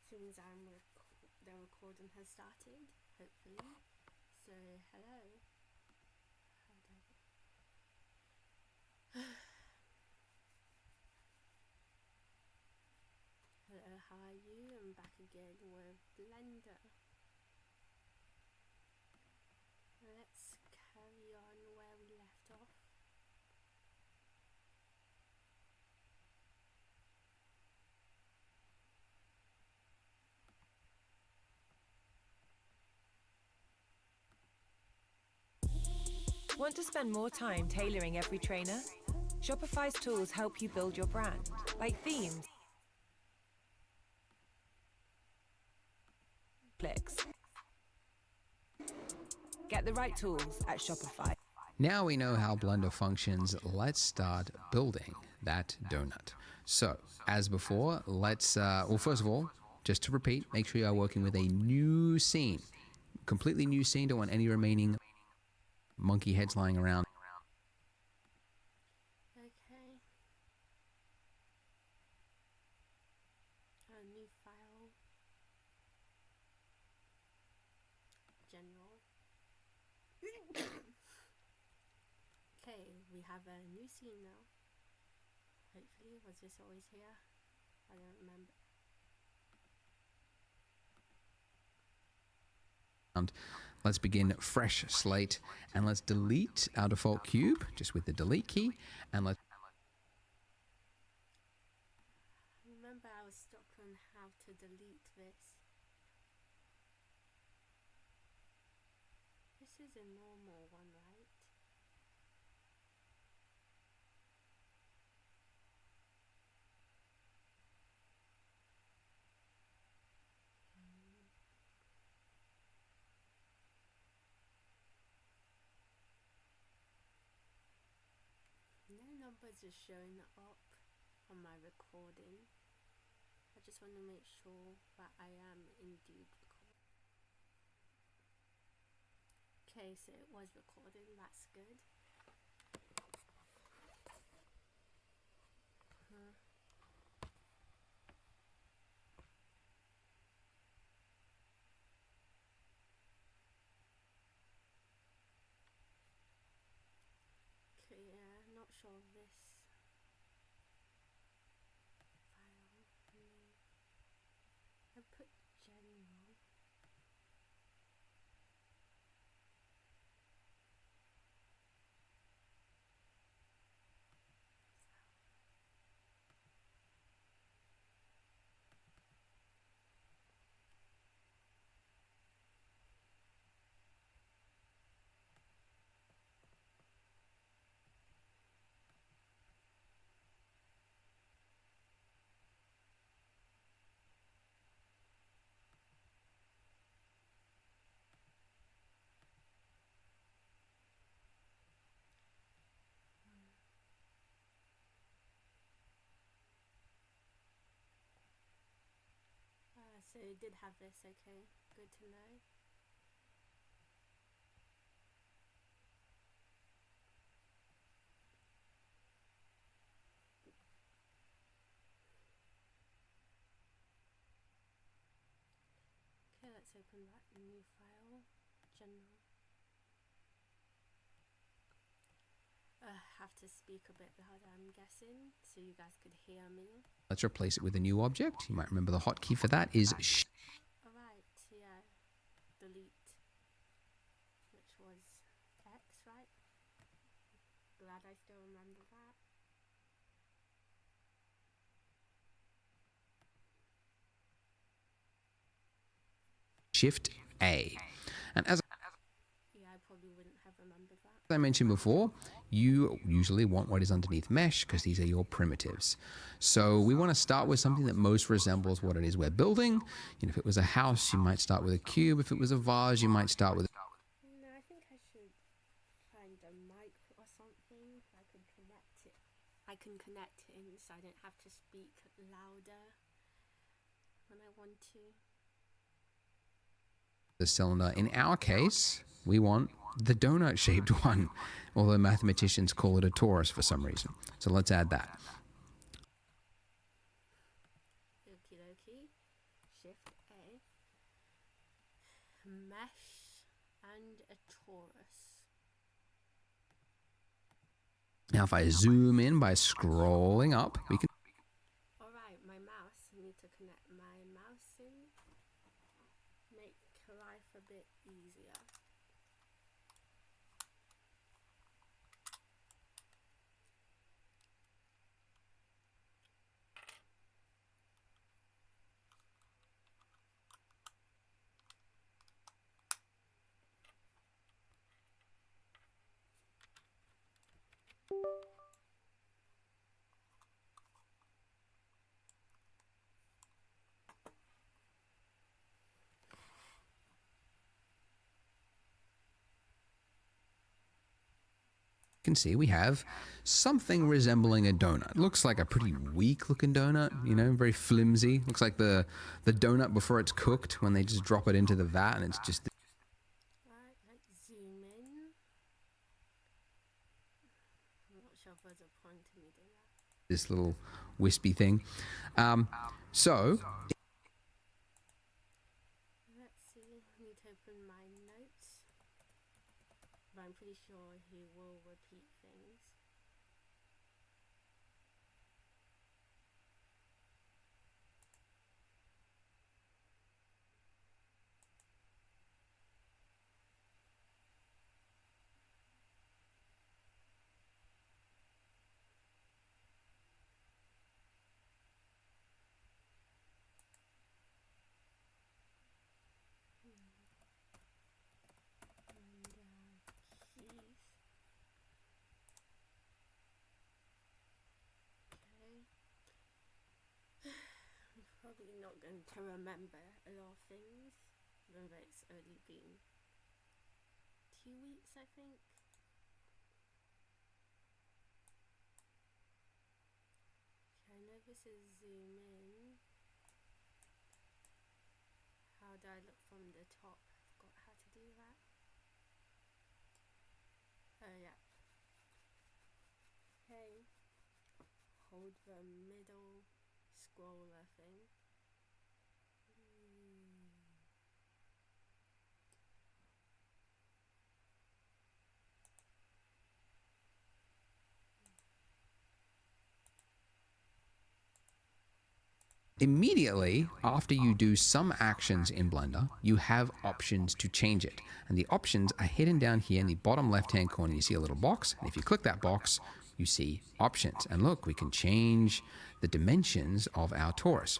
Seems the recording has started, hopefully. So, hello. Hello, how are you? I'm back again with Blender. Let's carry on where we left off. Want to spend more time tailoring every trainer? Shopify's tools help you build your brand, like themes, clicks. Get the right tools at Shopify. Now we know how Blender functions, let's start building that donut. So, as before, let's, well, first of all, just to repeat, make sure you are working with a new scene. Completely new scene, don't want any remaining monkey heads lying around. Okay. A new file. General. Okay, we have a new scene now. Hopefully, was this always here? I don't remember. Let's begin fresh slate and let's delete our default cube just with the delete key and let's Remember, I was stuck on how to delete this. This is a normal one, right? No numbers are showing up on my recording. I just want to make sure that I am indeed recording. Okay, so it was recording, that's good. Okay, yeah, not sure of this file. I put general. So it did have this, okay, good to know. Okay, let's open that new file, general. Have to speak a bit louder, I'm guessing, so you guys could hear me. let's replace it with a new object. You might remember the hotkey for that is Alright, yeah, delete, which was X, right? Glad I still remember that. Shift A. And as Yeah, I probably wouldn't have remembered that. I mentioned before, you usually want what is underneath mesh because these are your primitives. So we want to start with something that most resembles what it is we're building. You know, if it was a house, you might start with a cube. If it was a vase, you might start with No, I think I should find a mic or something. I can connect it. I can connect it in so I don't have to speak louder when I want to. the cylinder. In our case, we want the donut-shaped one, although mathematicians call it a torus for some reason. So let's add that. Okie dokie. Shift Now, if I zoom in by scrolling up, we can Alright, my mouse. I need to connect my mouse in. Make life a bit easier. see we have something resembling a donut. Looks like a pretty weak looking donut, you know, very flimsy. Looks like the donut before it's cooked when they just drop it into the vat and it's just... Right, let's zoom in. I'm not sure if there's a point to me doing that. This little wispy thing. So... Let's see, I need to open my notes. But I'm pretty sure he will repeat things. Keys. I'm probably not going to remember a lot of things. Remember, it's only been 2 weeks, I think. Okay, I know this is zoom in. How do I look from the top? I forgot how to do that. Oh yeah. Okay. Hold the middle scroller thing. Immediately after you do some actions in Blender, you have options to change it. And the options are hidden down here in the bottom left-hand corner. You see a little box, and if you click that box, you see options. And look, we can change the dimensions of our torus.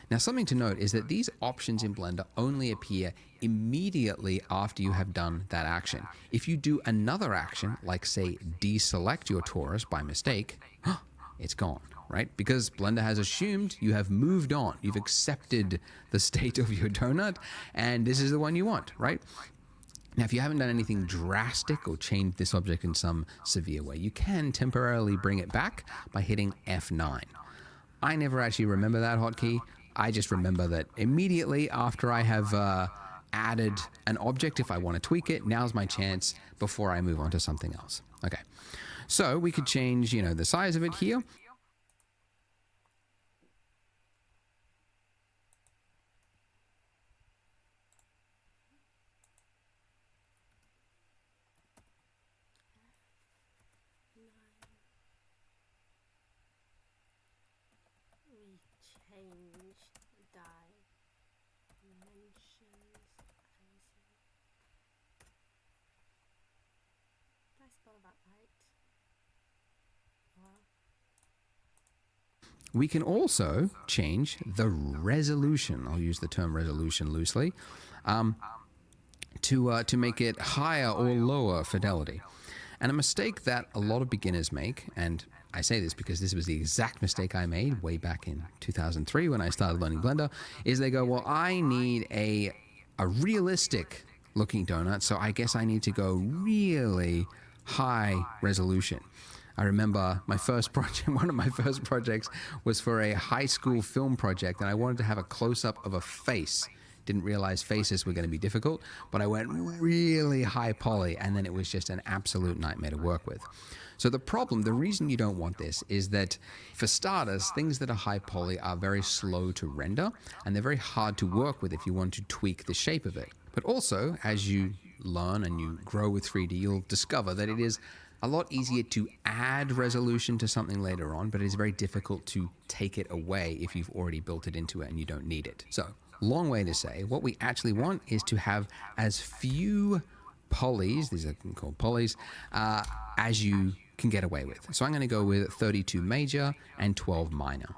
Now, something to note is that these options in Blender only appear immediately after you have done that action. If you do another action, like say deselect your torus by mistake, it's gone, right? Because Blender has assumed you have moved on. You've accepted the state of your donut, and this is the one you want, right? Now, if you haven't done anything drastic or changed this object in some severe way, you can temporarily bring it back by hitting F9. I never actually remember that hotkey. I just remember that immediately after I have added an object, if I want to tweak it, now's my chance before I move on to something else. Okay, so we could change, you know, the size of it here. We change dimensions. Did I spell that right? Well, We can also change the resolution. I'll use the term resolution loosely, to make it higher or lower fidelity. And a mistake that a lot of beginners make, and I say this because this was the exact mistake I made way back in 2003 when I started learning Blender, is they go, well, I need a realistic looking donut, so I guess I need to go really high resolution. I remember my first project, one of my first projects was for a high school film project, and I wanted to have a close-up of a face. Didn't realize faces were going to be difficult, but I went really high poly, and then it was just an absolute nightmare to work with. So the reason you don't want this is that, for starters, things that are high poly are very slow to render, and they're very hard to work with if you want to tweak the shape of it. But also, as you learn and you grow with 3D, you'll discover that it is a lot easier to add resolution to something later on, but it is very difficult to take it away if you've already built it into it and you don't need it. So, long way to say, what we actually want is to have as few polys, these are called polys, as you can get away with. So I'm going to go with 32 major and 12 minor.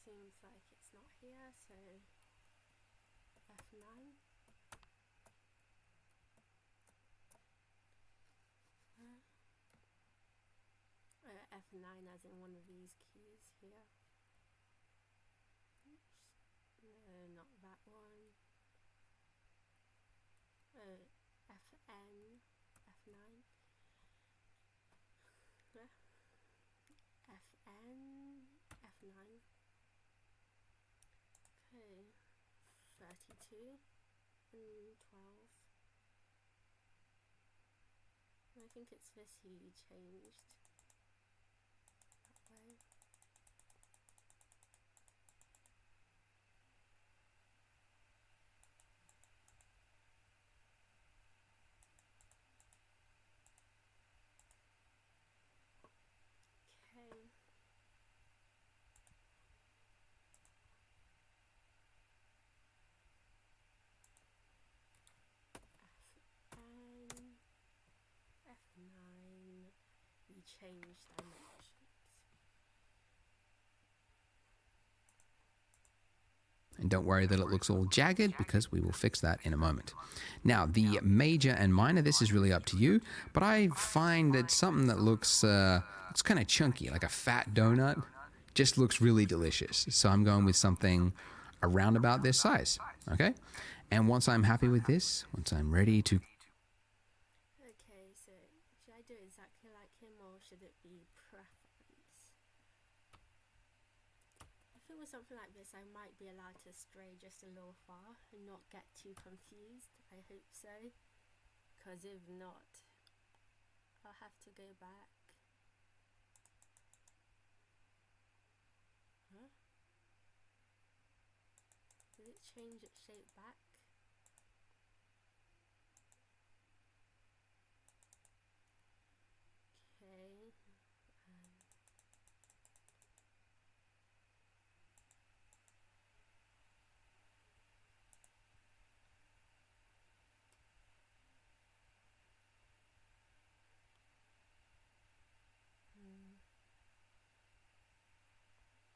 Seems like it's not here, so F9. F9 as in one of these keys here. Oops. No, not that one. FN, F9. FN, F9. Okay, 32 and 12. I think it's this he changed that way. Okay. FN, F9, we change dimensions. And don't worry that it looks all jagged, because we will fix that in a moment. Now, the major and minor, this is really up to you, but I find that something that looks it's kind of chunky, like a fat donut, just looks really delicious. So I'm going with something around about this size, okay? And once I'm happy with this, once I'm ready to... Okay, so should I do exactly like him, or should it be preference? If it was something like this, I might be allowed to stray just a little far and not get too confused. I hope so, because if not, I'll have to go back. Huh? Did it change its shape back? Okay.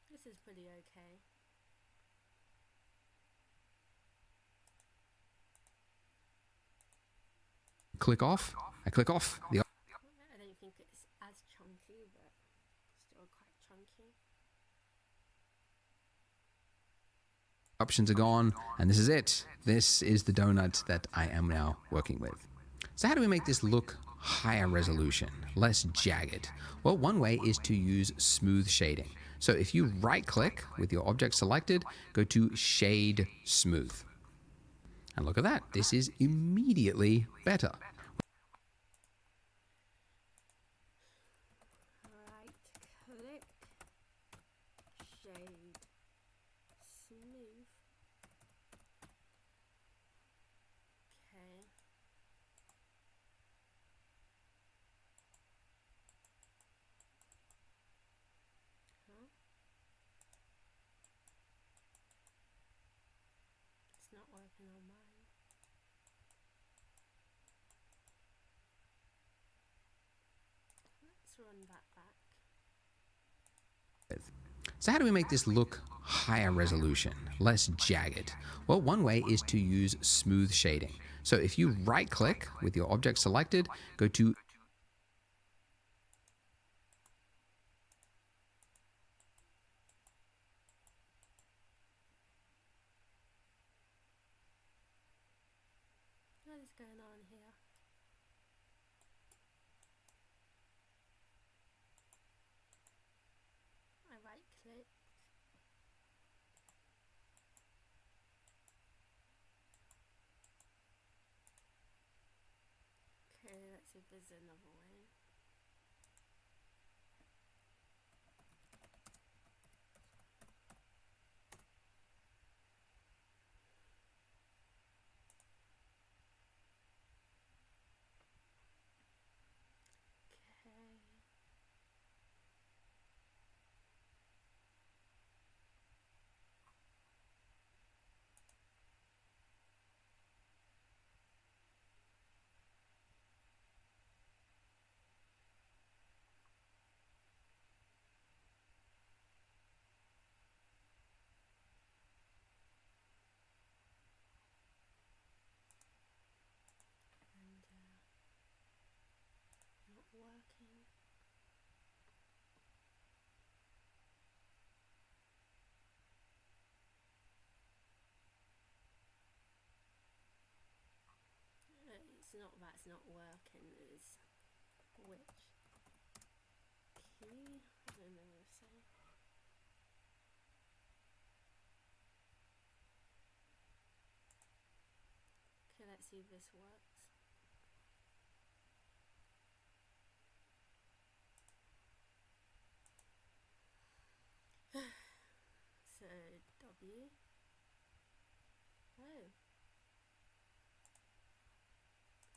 This is pretty okay. Click off. I click off. The I don't think it's as chunky, but still quite chunky. options are gone, and this is it. This is the donut that I am now working with. So how do we make this look higher resolution, less jagged? Well, one way is to use smooth shading. So if you right click with your object selected, go to Shade Smooth. And look at that, this is immediately better. Right click, shade, smooth. Okay. Huh? It's not working on mine. Let's run that back. So how do we make this look higher resolution, less jagged? Well, one way is to use smooth shading. So if you right click with your object selected, go to What is going on here? I right click. Okay, let's see if there's another way. that's not working is which key? I don't know what to say. Okay, let's see if this works. So W. Oh.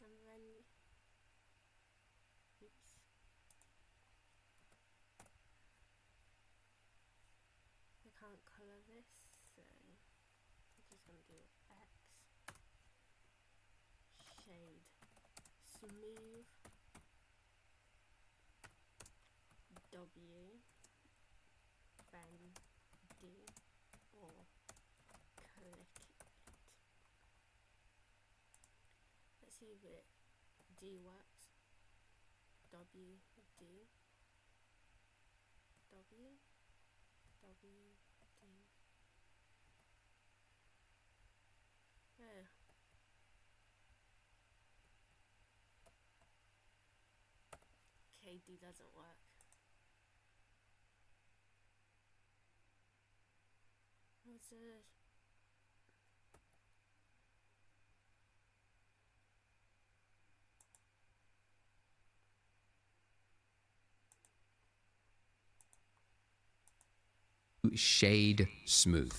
And then oops. I can't colour this, so I'm just gonna do X shade smooth W then D or click it. Let's see if it D works. W D W W D. Oh. KD doesn't work. What's it? Shade smooth.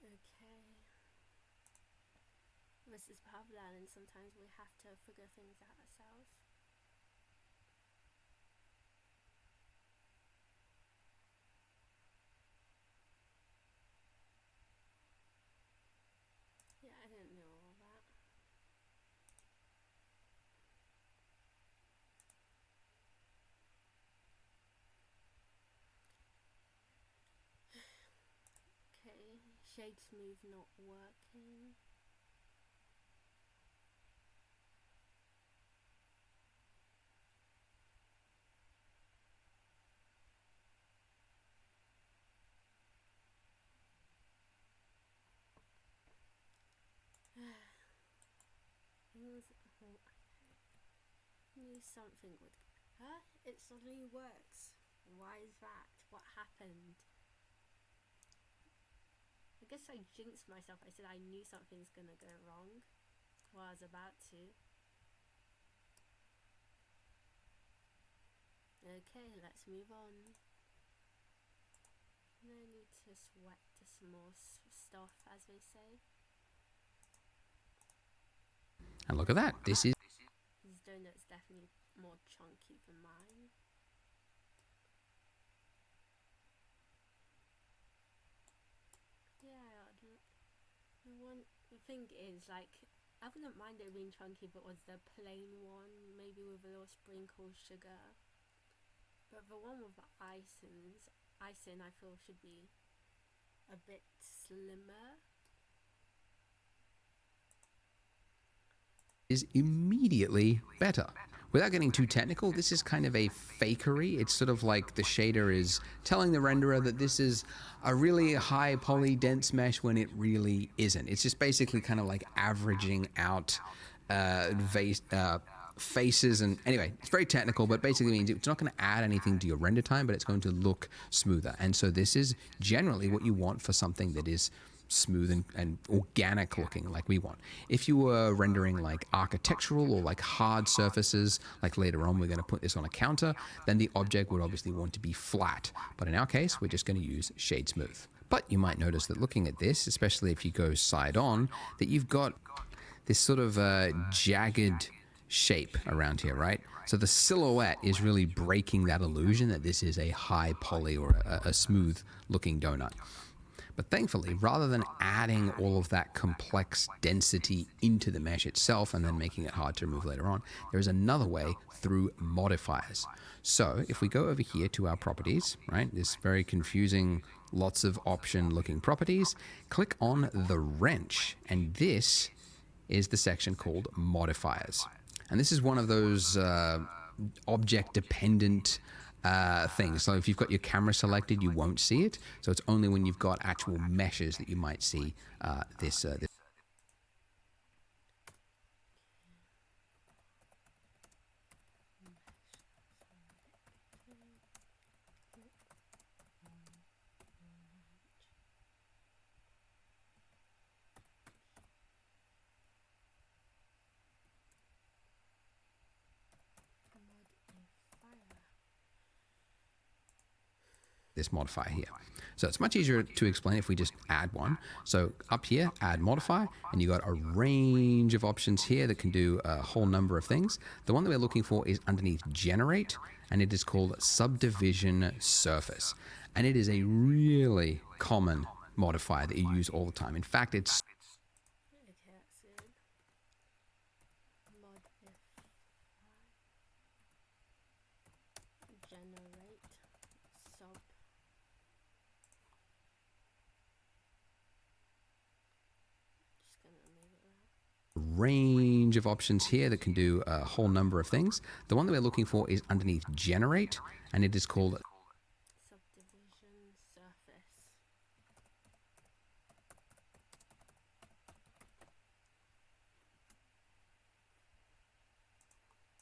Okay. This is Pavlan, and sometimes we have to figure things out ourselves. Yeah, I didn't know all that. Okay, shade smooth not working. Knew something would. Huh? It suddenly works. Why is that? What happened? I guess I jinxed myself. I said I knew something's gonna go wrong. Well, I was about to. Okay, let's move on. No need to sweat the small stuff, as they say. And look at that. This is This donut's definitely more chunky than mine. Yeah, the thing is, like, I wouldn't mind it being chunky if it was the plain one, maybe with a little sprinkle of sugar. But the one with the icing, I feel should be a bit slimmer. is immediately better. Without getting too technical, this is kind of a fakery. It's sort of like the shader is telling the renderer that this is a really high poly dense mesh when it really isn't. It's just basically kind of like averaging out faces, and anyway, it's very technical, but basically means it's not going to add anything to your render time, but it's going to look smoother. And so this is generally what you want for something that is smooth and organic looking, like we want. If you were rendering like architectural or like hard surfaces, like later on we're going to put this on a counter, then the object would obviously want to be flat. But in our case, we're just going to use shade smooth. But you might notice that looking at this, especially if you go side on, that you've got this sort of jagged shape around here, right? So the silhouette is really breaking that illusion that this is a high poly or a smooth looking donut. But thankfully, rather than adding all of that complex density into the mesh itself and then making it hard to remove later on, there is another way through modifiers. So if we go over here to our properties, right, this very confusing, lots of option looking properties, click on the wrench, and this is the section called modifiers. And this is one of those object dependent things. So if you've got your camera selected, you won't see it. So it's only when you've got actual meshes that you might see this. This modifier here. So it's much easier to explain if we just add one. So up here, add modifier, and you got a range of options here that can do a whole number of things. The one that we're looking for is underneath generate, and it is called subdivision surface. And it is a really common modifier that you use all the time. In fact, it's generate sub range of options here that can do a whole number of things. The one that we're looking for is underneath generate, and it is called subdivision surface.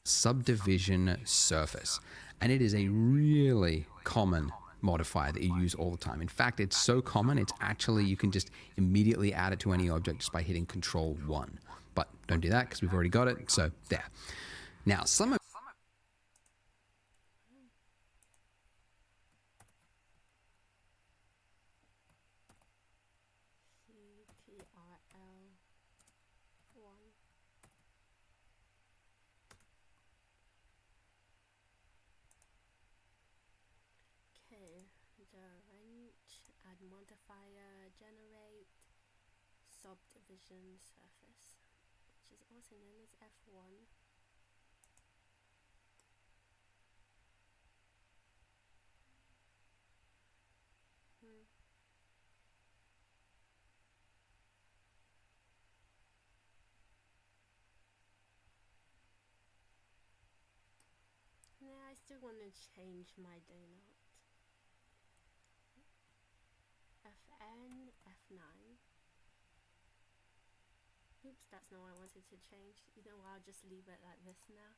Subdivision surface. And it is a really common modifier that you use all the time. In fact, it's so common, it's actually, you can just immediately add it to any object just by hitting Control 1. But don't do that because we've already got it. So there. Now, some of the wrench, add modifier, generate subdivision surface, which is also known as F1. Yeah, I still want to change my donut. Fn, F9. Oops, that's not what I wanted to change. You know what, I'll just leave it like this now.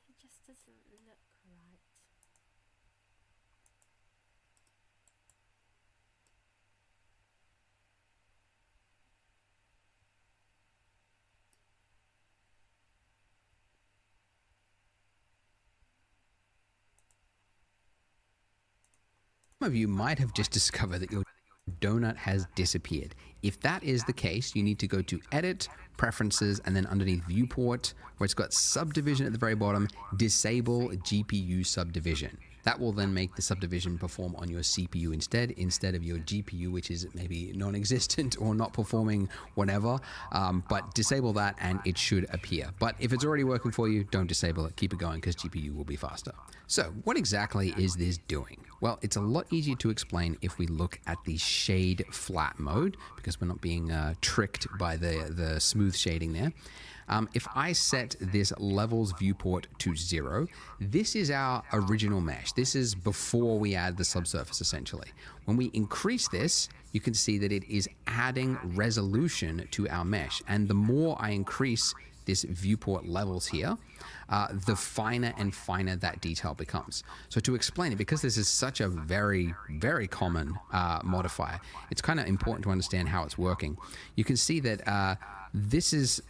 It just doesn't look right. Some of you might have just discovered that your donut has disappeared. If that is the case, you need to go to Edit, Preferences, and then underneath Viewport, where it's got Subdivision at the very bottom, Disable GPU Subdivision. That will then make the subdivision perform on your CPU instead of your GPU, which is maybe non-existent or not performing whatever. But disable that and it should appear. But if it's already working for you, don't disable it. Keep it going because GPU will be faster. So what exactly is this doing? Well, it's a lot easier to explain if we look at the shade flat mode, because we're not being tricked by the smooth shading there. If I set this levels viewport to 0, this is our original mesh. This is before we add the subsurface, essentially. When we increase this, you can see that it is adding resolution to our mesh. And the more I increase this viewport levels here, the finer and finer that detail becomes. So to explain it, because this is such a very, very common modifier, it's kind of important to understand how it's working. You can see that this is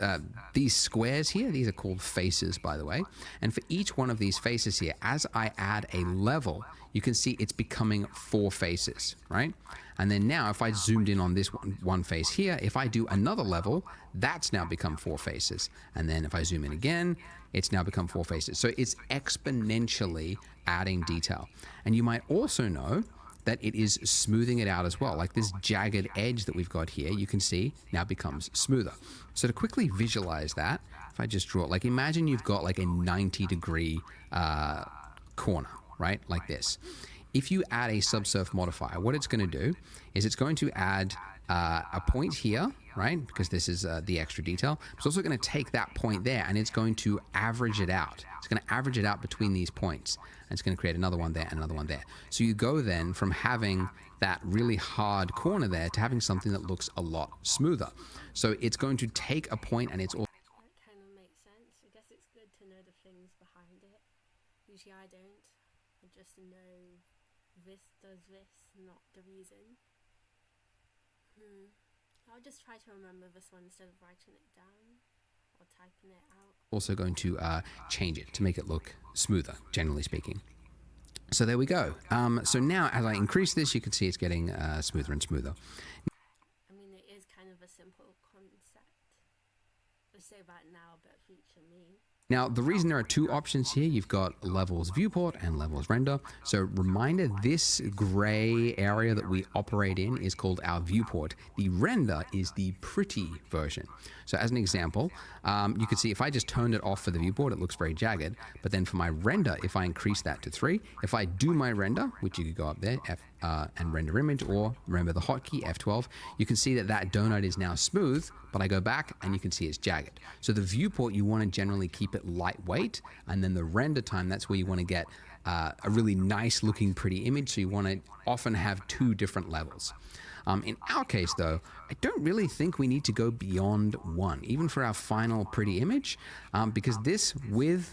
these squares here, these are called faces, by the way. And for each one of these faces here, as I add a level, you can see it's becoming 4 faces, right? And then now if I zoomed in on this one face here, if I do another level, that's now become 4 faces. And then if I zoom in again, it's now become 4 faces. So it's exponentially adding detail. And you might also know that it is smoothing it out as well. Like this jagged edge that we've got here, you can see now becomes smoother. So to quickly visualize that, if I just draw it, like imagine you've got like a 90-degree corner, right? Like this. If you add a subsurf modifier, what it's going to do is it's going to add a point here, right? Because this is the extra detail. It's also going to take that point there and it's going to average it out. It's going to average it out between these points. And it's going to create another one there and another one there. So you go then from having that really hard corner there to having something that looks a lot smoother. So it's going to take a point and it's all... That kind of makes sense. I guess it's good to know the things behind it. Usually I don't. I just know this does this, not the reason. I'll just try to remember this one instead of writing it down or typing it out. Also going to change it to make it look smoother, generally speaking. So there we go. So now as I increase this, you can see it's getting smoother and smoother. I mean, it is kind of a simple concept. I say that now, but future me. Now, the reason there are two options here, you've got levels viewport and levels render. So reminder, this gray area that we operate in is called our viewport. The render is the pretty version. So as an example, you can see if I just turned it off for the viewport, it looks very jagged. But then for my render, if I increase that to 3, if I do my render, which you could go up there, and render image, or remember the hotkey, F12, you can see that that donut is now smooth, but I go back and you can see it's jagged. So the viewport, you want to generally keep it lightweight, and then the render time, that's where you want to get a really nice looking pretty image. So you want to often have 2 different levels. In our case though, I don't really think we need to go beyond 1, even for our final pretty image, because this with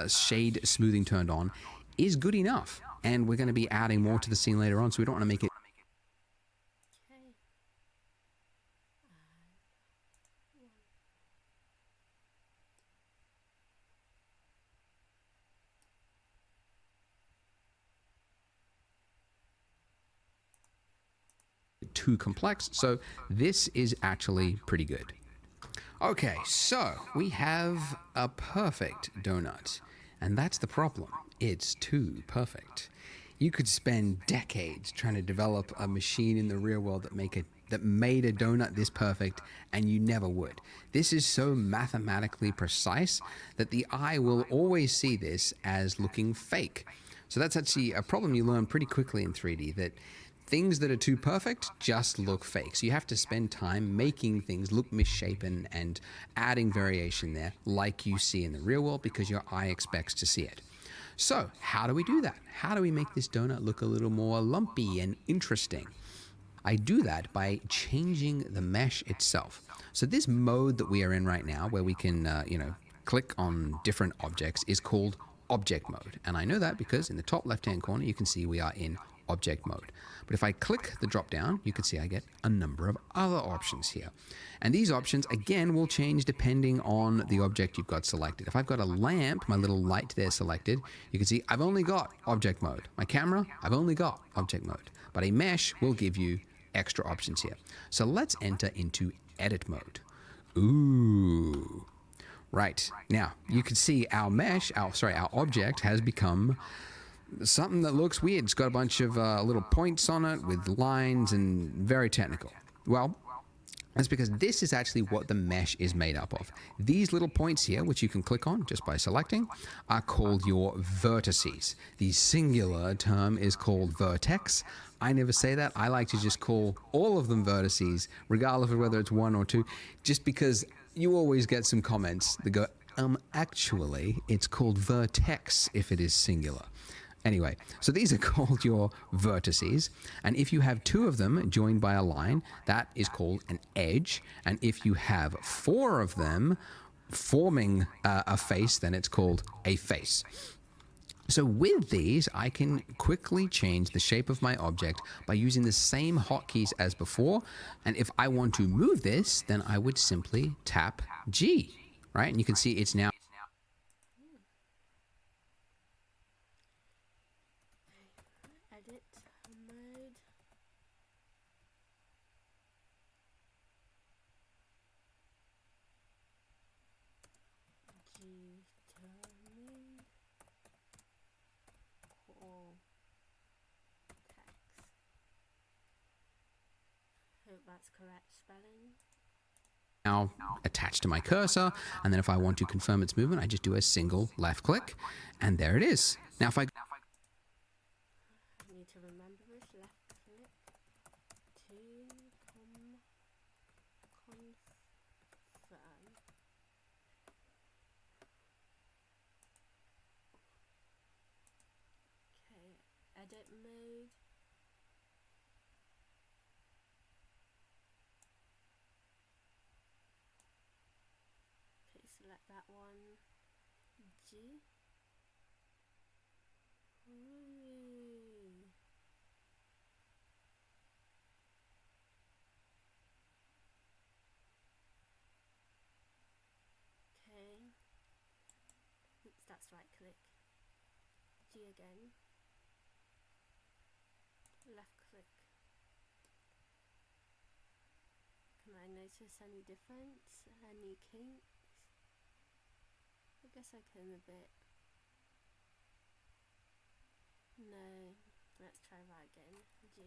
shade smoothing turned on is good enough. And we're going to be adding more to the scene later on, so we don't want to make it Okay. too complex. So this is actually pretty good. Okay, so we have a perfect donut, and that's the problem. It's too perfect. You could spend decades trying to develop a machine in the real world that made a donut this perfect, and you never would. This is so mathematically precise that the eye will always see this as looking fake. So that's actually a problem you learn pretty quickly in 3D, that things that are too perfect just look fake. So you have to spend time making things look misshapen and adding variation there like you see in the real world because your eye expects to see it. So how do we do that? How do we make this donut look a little more lumpy and interesting? I do that by changing the mesh itself. So this mode that we are in right now, where we can, click on different objects, is called object mode. And I know that because in the top left-hand corner, you can see we are in object mode. But if I click the drop down, you can see I get a number of other options here. And these options, again, will change depending on the object you've got selected. If I've got a lamp, my little light there selected, you can see I've only got object mode. My camera, I've only got object mode. But a mesh will give you extra options here. So let's enter into edit mode. Ooh. Right. Now, you can see our object has become something that looks weird. It's got a bunch of little points on it with lines and very technical. Well, that's because this is actually what the mesh is made up of. These little points here, which you can click on just by selecting, are called your vertices. The singular term is called vertex. I never say that. I like to just call all of them vertices, regardless of whether it's 1 or 2, just because you always get some comments that go, actually, it's called vertex if it is singular. Anyway, so these are called your vertices, and if you have 2 of them joined by a line, that is called an edge, and if you have 4 of them forming a face, then it's called a face. So with these, I can quickly change the shape of my object by using the same hotkeys as before, and if I want to move this, then I would simply tap G, right? And you can see it's now Edit mode. Determine all text. that's correct spelling. Now attached to my cursor, and then if I want to confirm its movement, I just do a single left click, and there it is. Now if I need to remember this. Left click to confirm. Okay, edit mode. Okay, select that one. G. Ooh. Okay. Oops, that's right click. G again. Left click. Can I notice any difference? Any kinks? I guess I can a bit. No. Let's try that again. G.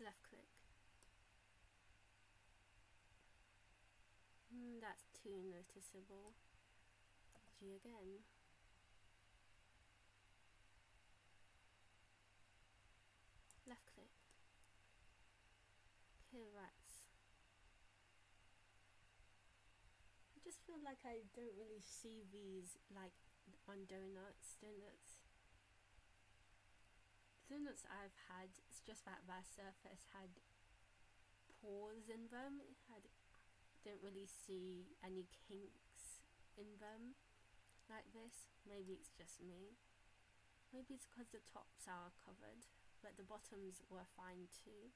Left click. That's too noticeable. G again. Left click. Okay, that's. I just feel like I don't really see these like on donuts. Donuts I've had, it's just that their surface had pores in them. Didn't really see any kinks in them like this. Maybe it's just me. Maybe it's because the tops are covered, but the bottoms were fine too.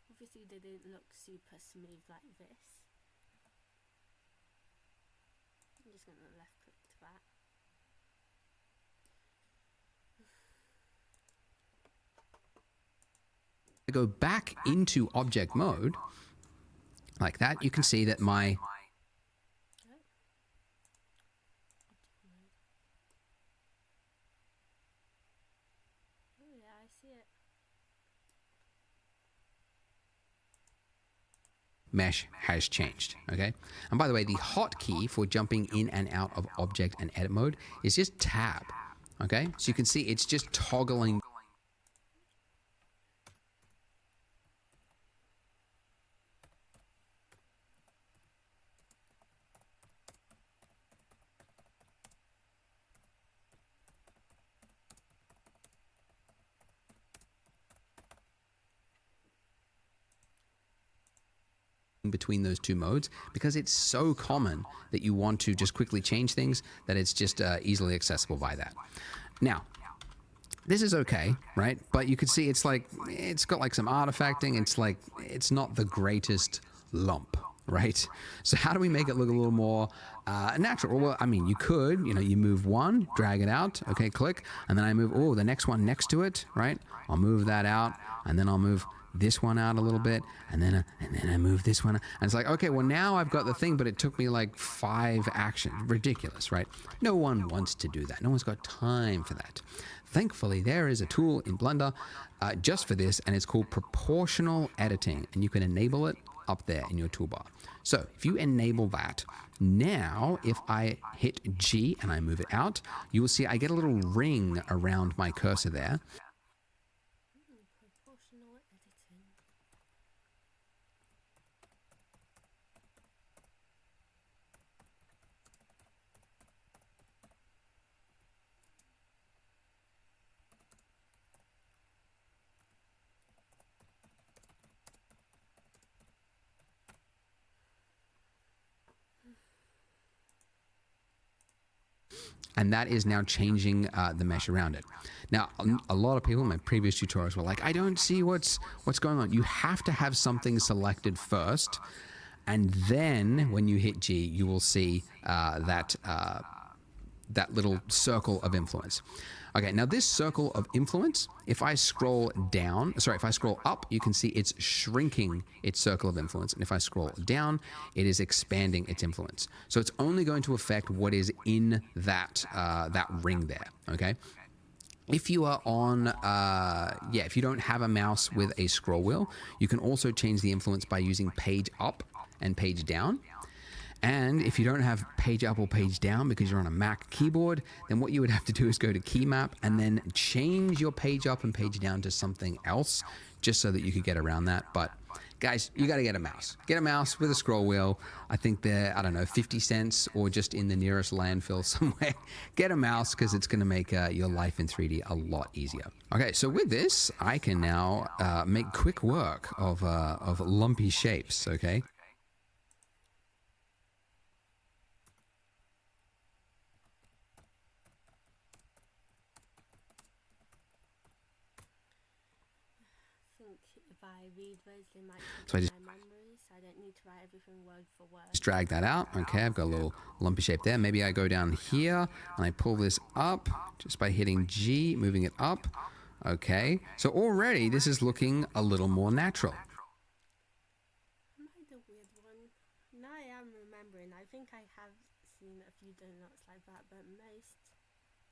Obviously they didn't look super smooth like this. I'm just going to left click to that. I go back into object mode, like that, you can see that my Oh yeah, I see it. mesh has changed, okay? And by the way, the hotkey for jumping in and out of object and edit mode is just tab, okay? So you can see it's just toggling between those two modes because it's so common that you want to just quickly change things that it's just easily accessible by that. Now, this is okay, right? But you can see it's like, it's got like some artifacting. It's like, it's not the greatest lump, right? So how do we make it look a little more natural? Well, I mean, you could, you move one, drag it out, okay, click, and then I move, the next one next to it, right? I'll move that out, and then I'll move this one out a little bit, and then I move this one out. And it's like, okay, well now I've got the thing, but it took me like 5 actions. Ridiculous, right? No one wants to do that. No one's got time for that. Thankfully, there is a tool in Blender just for this, and it's called proportional editing, and you can enable it up there in your toolbar. So if you enable that, now if I hit G and I move it out, you will see I get a little ring around my cursor there. Proportional editing. And that is now changing the mesh around it. Now, a lot of people in my previous tutorials were like, I don't see what's going on. You have to have something selected first, and then when you hit G, you will see that that little circle of influence. Okay, now this circle of influence, if I scroll up, you can see it's shrinking its circle of influence. And if I scroll down, it is expanding its influence. So it's only going to affect what is in that ring there, okay? If you are on, if you don't have a mouse with a scroll wheel, you can also change the influence by using page up and page down. And if you don't have page up or page down because you're on a Mac keyboard, then what you would have to do is go to key map and then change your page up and page down to something else just so that you could get around that. But guys, you got to get a mouse. Get a mouse with a scroll wheel. I think they're, I don't know, 50 cents or just in the nearest landfill somewhere. Get a mouse because it's going to make your life in 3D a lot easier. Okay, so with this, I can now make quick work of lumpy shapes, okay? If I read words, they might So I just my memory, so I don't need to write everything word for word. Just drag that out. Okay, I've got a little lumpy shape there. Maybe I go down here and I pull this up just by hitting G, moving it up. Okay, so already this is looking a little more natural. Am I the weird one? Now I am remembering. I think I have seen a few donuts like that, but most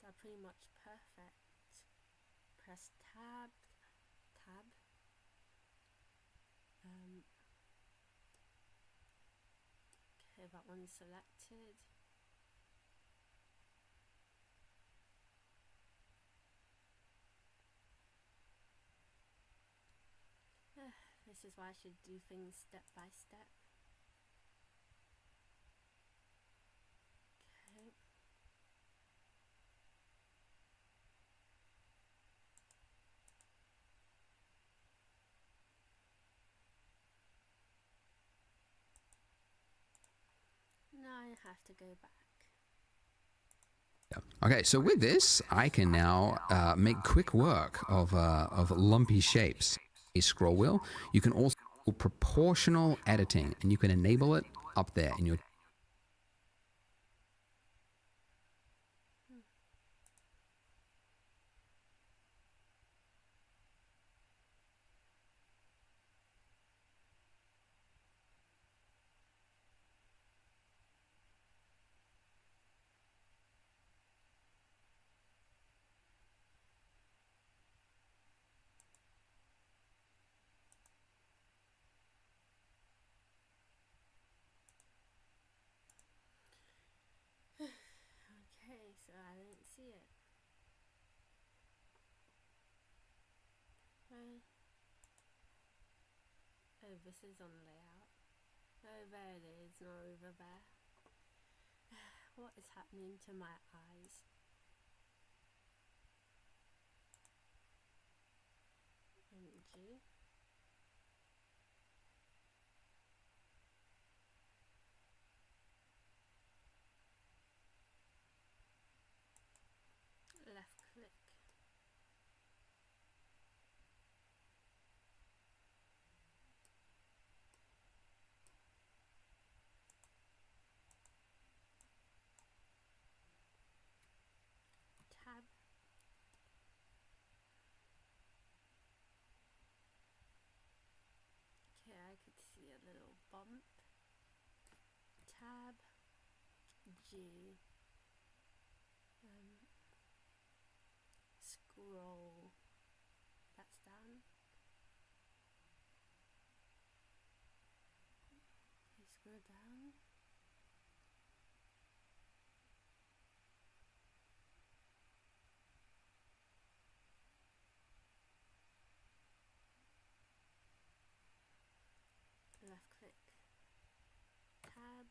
are pretty much perfect. Press tab. Okay, that one's selected. This is why I should do things step by step. Okay. Now I have to go back. Okay, so with this, I can now make quick work of lumpy shapes. A scroll wheel. You can also do proportional editing, and you can enable it up there in your. Okay, so I didn't see it. Oh, this is on layout. Oh, there it is, not over there. What is happening to my eyes? NG. Left click. Tab. Okay, I could see a little bump. Tab. G. Scroll. That's done. Okay, scroll down. Left click. Tab.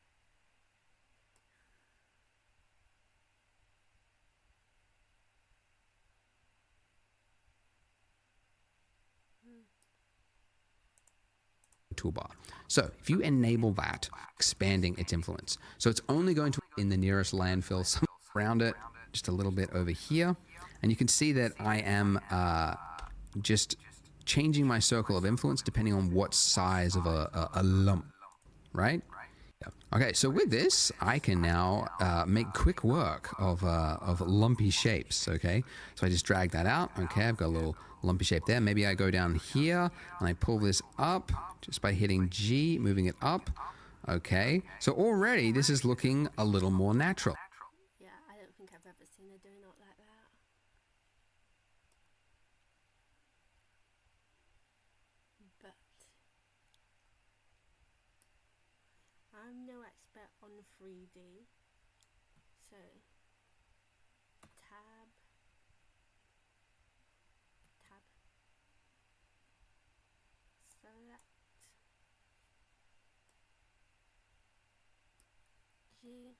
Toolbar. So if you enable that, expanding its influence. So it's only going to in the nearest landfill, somewhere around it, just a little bit over here. And you can see that I am just changing my circle of influence depending on what size of a lump, right? Okay, so with this, I can now make quick work of lumpy shapes, okay? So I just drag that out, okay? I've got a little lumpy shape there. Maybe I go down here and I pull this up just by hitting G, moving it up. Okay, so already this is looking a little more natural. Yeah, I don't think I've ever seen a donut like that. But I'm no expert on 3D, so tab, select, G,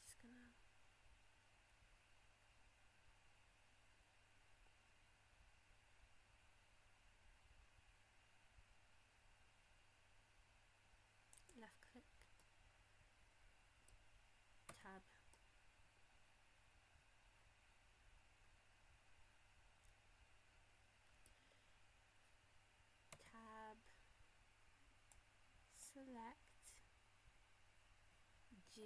just gonna left click, tab, tab, select, G,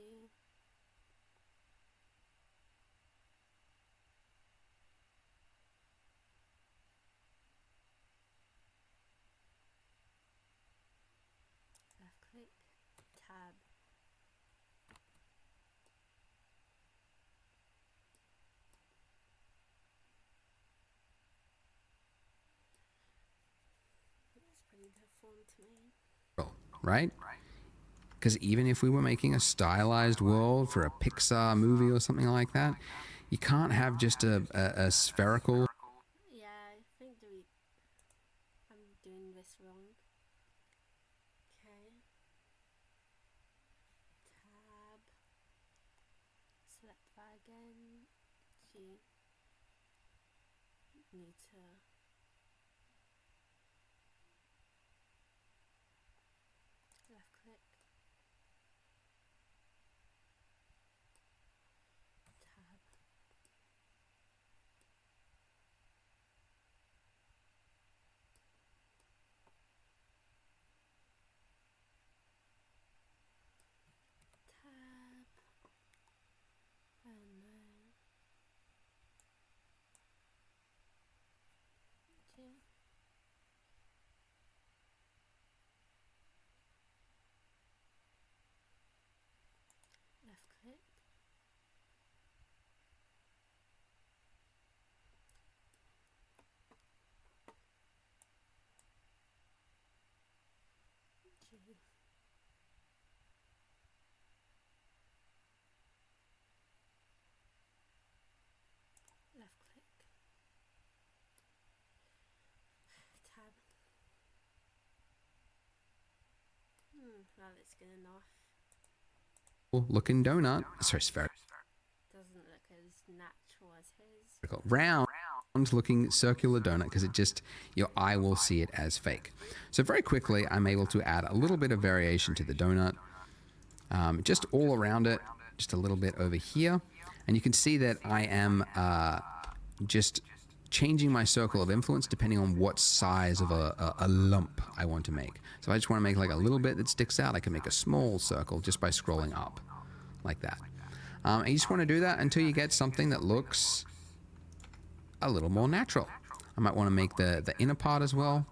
left click, tab, that's pretty deformed to me. Right? Because even if we were making a stylized world for a Pixar movie or something like that, you can't have just a spherical. Yeah, I think I'm doing this wrong. Okay. Tab. Select that again. G. Need to left click. Tab. Tab. And then G. Left click. G. Left click. Tab. That looks good enough. Looking donut. Sorry, spherical. Doesn't look as natural as his. Round looking circular donut because it just, your eye will see it as fake. So very quickly, I'm able to add a little bit of variation to the donut. Just all around it, just a little bit over here. And you can see that I am just changing my circle of influence depending on what size of a lump I want to make. So I just want to make like a little bit that sticks out. I can make a small circle just by scrolling up like that. And you just want to do that until you get something that looks a little more natural. I might want to make the inner part as well.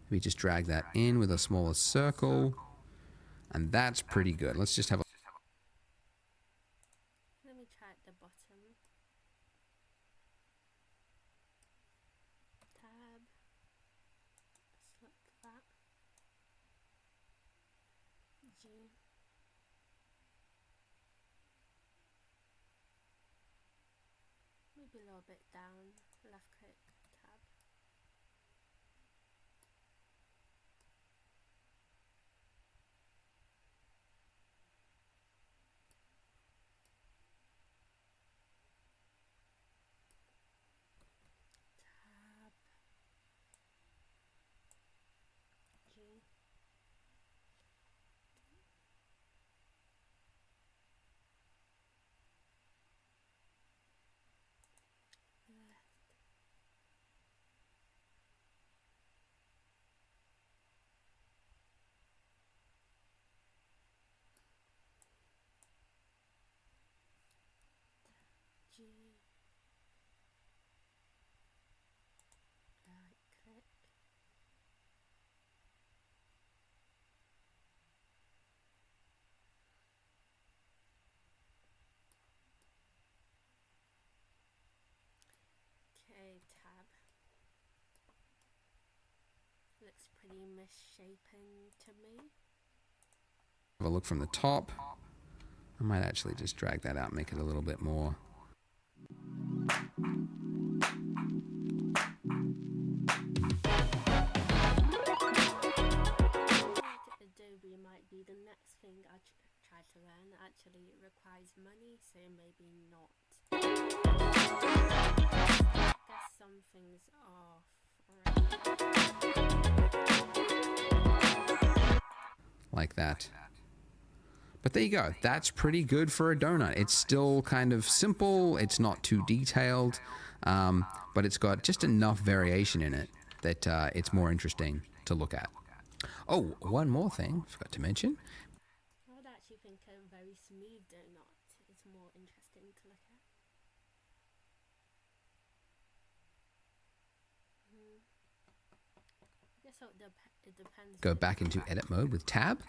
Maybe just drag that in with a smaller circle. And that's pretty good. Let's just have a... Let me try at the bottom. Tab. Select that. G. Maybe a little bit down. Left click. Tab. Tab. G. Left. G. Right click. Okay, tab. Looks pretty misshapen to me. Have a look from the top. I might actually just drag that out, make it a little bit more. Adobe might be the next thing I try to learn. Actually, it requires money, so maybe not. I guess some things are free. Like that. But there you go. That's pretty good for a donut. It's still kind of simple. It's not too detailed, but it's got just enough variation in it that it's more interesting to look at. Oh, one more thing I forgot to mention. I would actually think a very smooth donut is more interesting to look at. I guess it depends. Go back into edit mode with tab.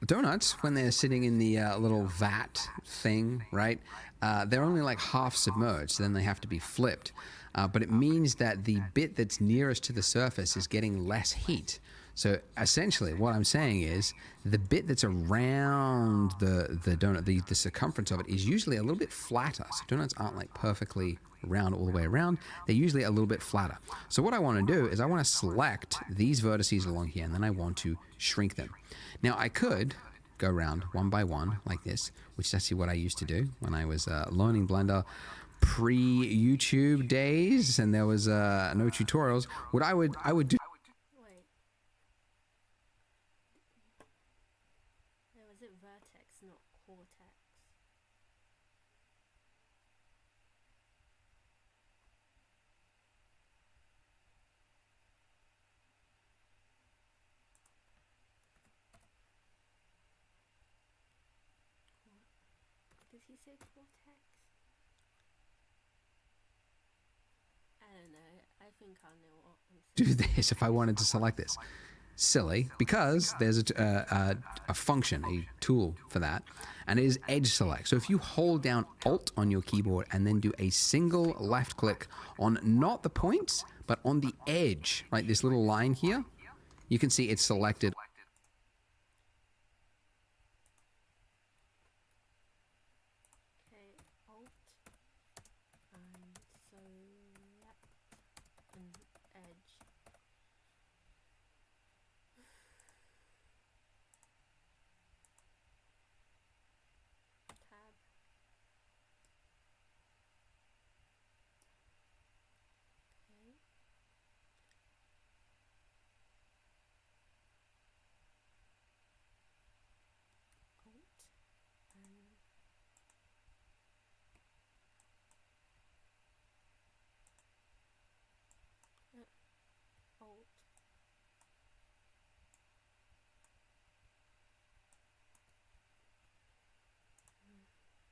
Donuts, when they're sitting in the little vat thing, right, they're only like half submerged, so then they have to be flipped. But it means that the bit that's nearest to the surface is getting less heat. So essentially what I'm saying is the bit that's around the donut, the circumference of it is usually a little bit flatter. So donuts aren't like perfectly round all the way around. They're usually a little bit flatter. So what I want to do is I want to select these vertices along here, and then I want to shrink them. Now I could go around one by one like this, which is actually what I used to do when I was learning Blender pre-YouTube days, and there was no tutorials. What I would do. Wait. Was it vertex, not cortex? Did he say cortex? I don't know. I think I know what I'm saying. Do this if I wanted to select this. Silly, because there's a function, a tool for that, and it is edge select. So if you hold down Alt on your keyboard and then do a single left click on not the points, but on the edge, right, this little line here, you can see it's selected. Okay, Alt and select an edge. Tab. Okay. Alt and Alt.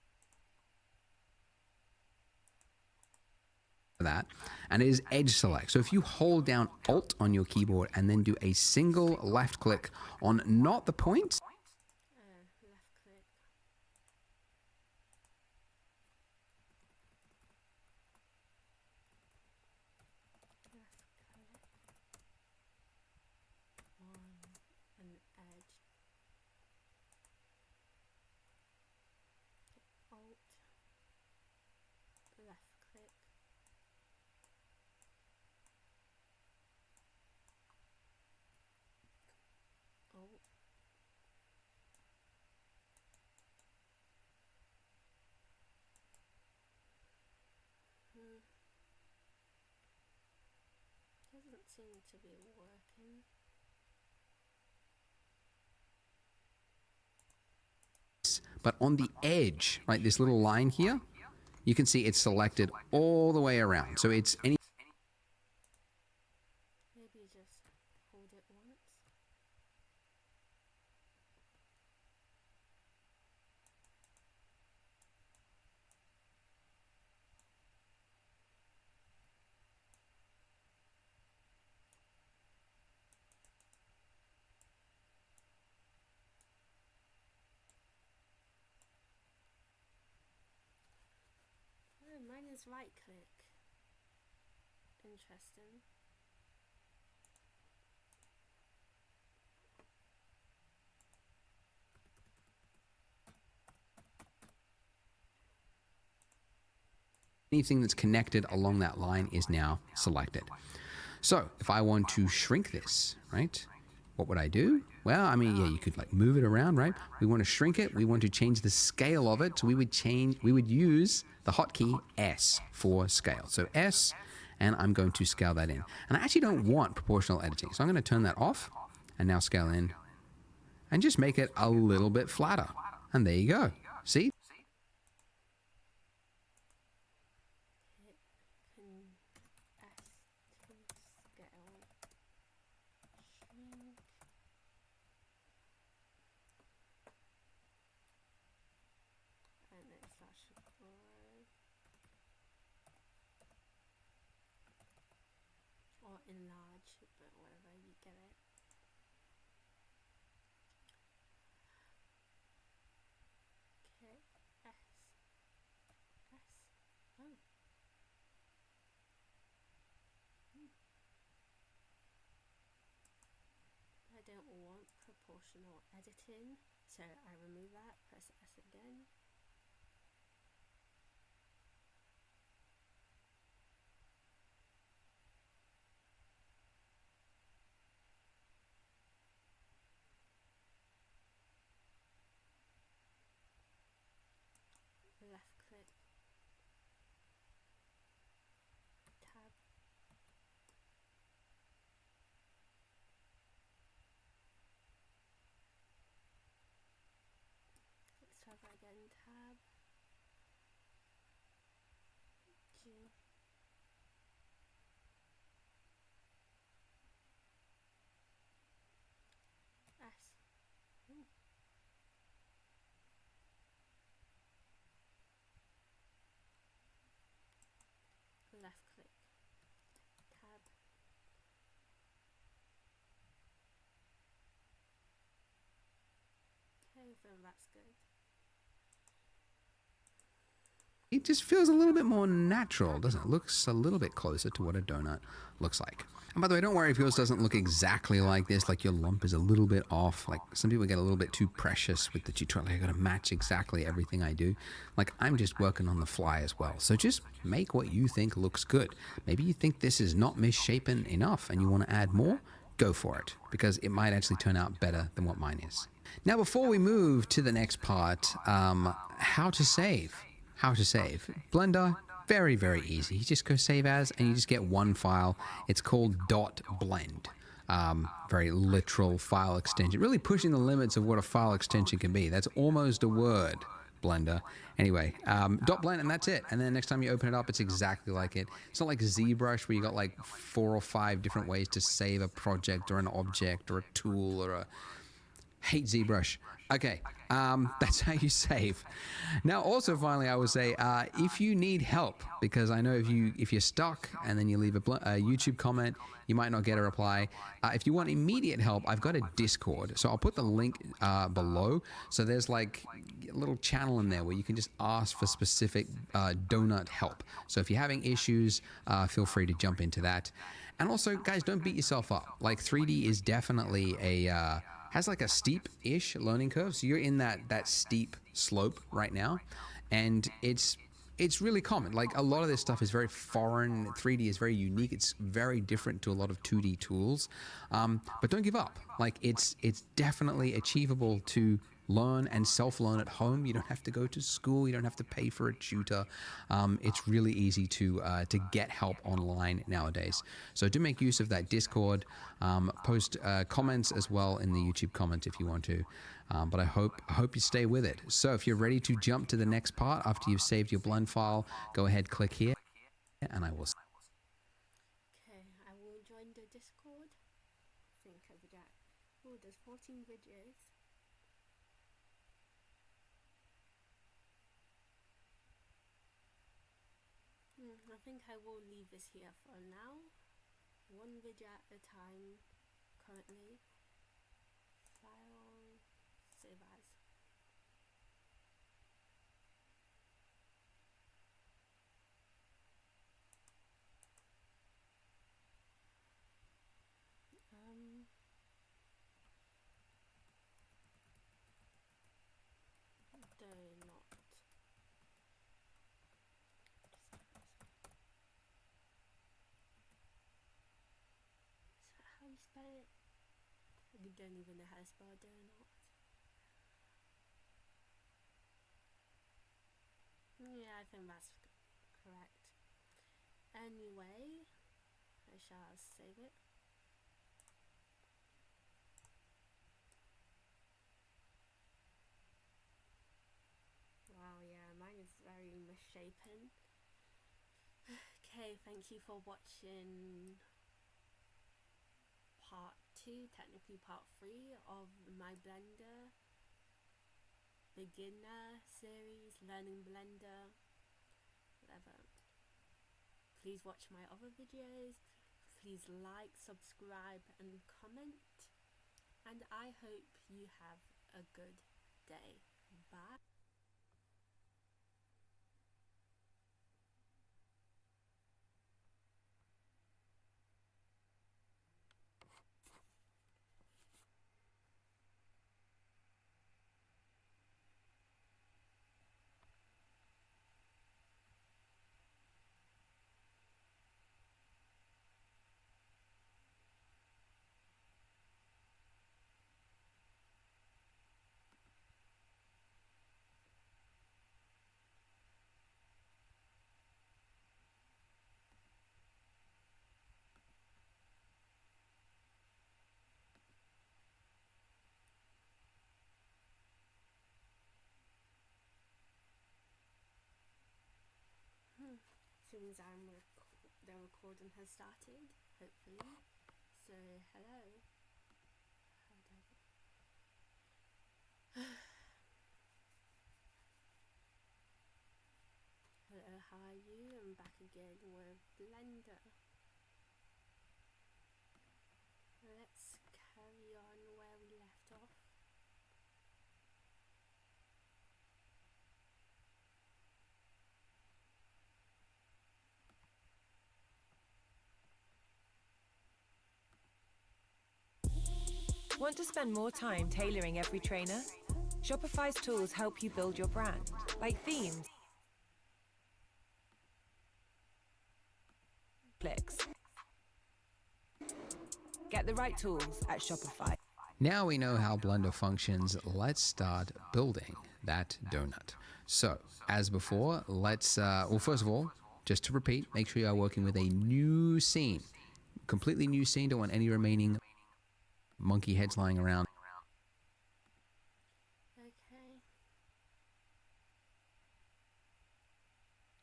That, and it is edge select. So if you hold down Alt on your keyboard and then do a single left click on not the points, Left click. Left click on an edge. Alt. Left click. Alt. Doesn't seem to be working. but on the edge, right, this little line here, you can see it's selected all the way around. So it's any. Maybe just hold it once. is right click? Interesting. Anything that's connected along that line is now selected. So if I want to shrink this, right, what would I do? Well, I mean, yeah, you could like move it around, right? We want to shrink it. We want to change the scale of it. So we would use the hotkey S for scale. So S, and I'm going to scale that in. And I actually don't want proportional editing. So I'm going to turn that off and now scale in and just make it a little bit flatter. And there you go. See? Hit S to scale. Shrink. And then slash grow. Or enlarge, but whatever, you get it. Okay, S. Oh. I don't want proportional editing, so I remove that, press S again. Left click, tab, let's try that again, tab, G, S, ooh. Left click, tab, okay, so that's good. It just feels a little bit more natural, doesn't it? Looks a little bit closer to what a donut looks like. And by the way, don't worry if yours doesn't look exactly like this, like your lump is a little bit off. Like some people get a little bit too precious with the tutorial. Like, I gotta match exactly everything I do. Like I'm just working on the fly as well. So just make what you think looks good. Maybe you think this is not misshapen enough and you want to add more, go for it, because it might actually turn out better than what mine is. Now, before we move to the next part, how to save. How to save. Blender, very, very easy. You just go save as, and you just get one file. It's called .blend. Very literal file extension. Really pushing the limits of what a file extension can be. That's almost a word, Blender. Anyway, .blend, and that's it. And then next time you open it up, it's exactly like it. It's not like ZBrush where you got like 4 or 5 different ways to save a project or an object or a tool or a... Hate ZBrush. Okay, that's how you save. Now, also, finally, I would say if you need help, because I know if you're stuck and then you leave a YouTube comment, you might not get a reply. If you want immediate help, I've got a Discord, so I'll put the link below. So there's like a little channel in there where you can just ask for specific donut help. So if you're having issues, feel free to jump into that. And also, guys, don't beat yourself up. Like 3D is definitely has like a steep-ish learning curve. So you're in that steep slope right now. And it's really common. Like a lot of this stuff is very foreign. 3D is very unique. It's very different to a lot of 2D tools. But don't give up. Like it's definitely achievable to learn and self-learn at home. You don't have to go to school. You don't have to pay for a tutor. It's really easy to get help online nowadays. So do make use of that Discord. Post comments as well in the YouTube comments if you want to. But I hope you stay with it. So if you're ready to jump to the next part after you've saved your blend file, go ahead, click here, and I will. Okay, I will join the Discord. I think I've got, oh, there's 14 videos. I think I will leave this here for now. One video at a time currently. File, save as. spell it? I don't even know how to spell donut. Yeah, I think that's correct. Anyway, I shall save it. Wow, yeah, mine is very misshapen. Okay, thank you for watching part 2, technically part 3 of my Blender beginner series, learning Blender, whatever. Please watch my other videos, please like, subscribe and comment, and I hope you have a good day. Bye. Seems the recording has started, hopefully. So, hello. Hello, how are you? I'm back again with Blender. Let's carry on where we left off. Want to spend more time tailoring every trainer? Shopify's tools help you build your brand, like themes, clicks. Get the right tools at Shopify. Now we know how Blender functions, let's start building that donut. So, as before, let's, well, first of all, just to repeat, make sure you are working with a new scene. Completely new scene, don't want any remaining monkey heads lying around. Okay.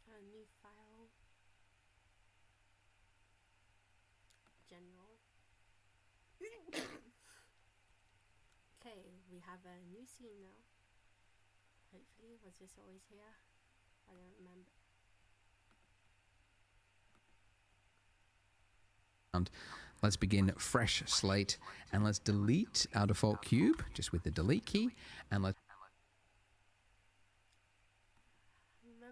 A new file. General. Okay, we have a new scene now. Hopefully, was this always here? I don't remember. Let's begin fresh slate, and let's delete our default cube just with the delete key, and let's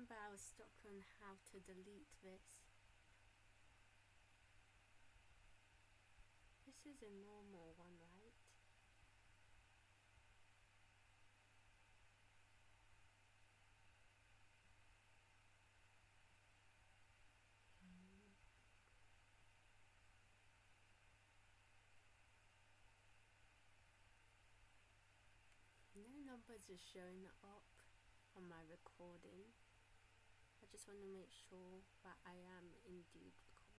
Remember, I was stuck on how to delete this. This is a normal one, right? No numbers are showing up on my recording. I just want to make sure that I am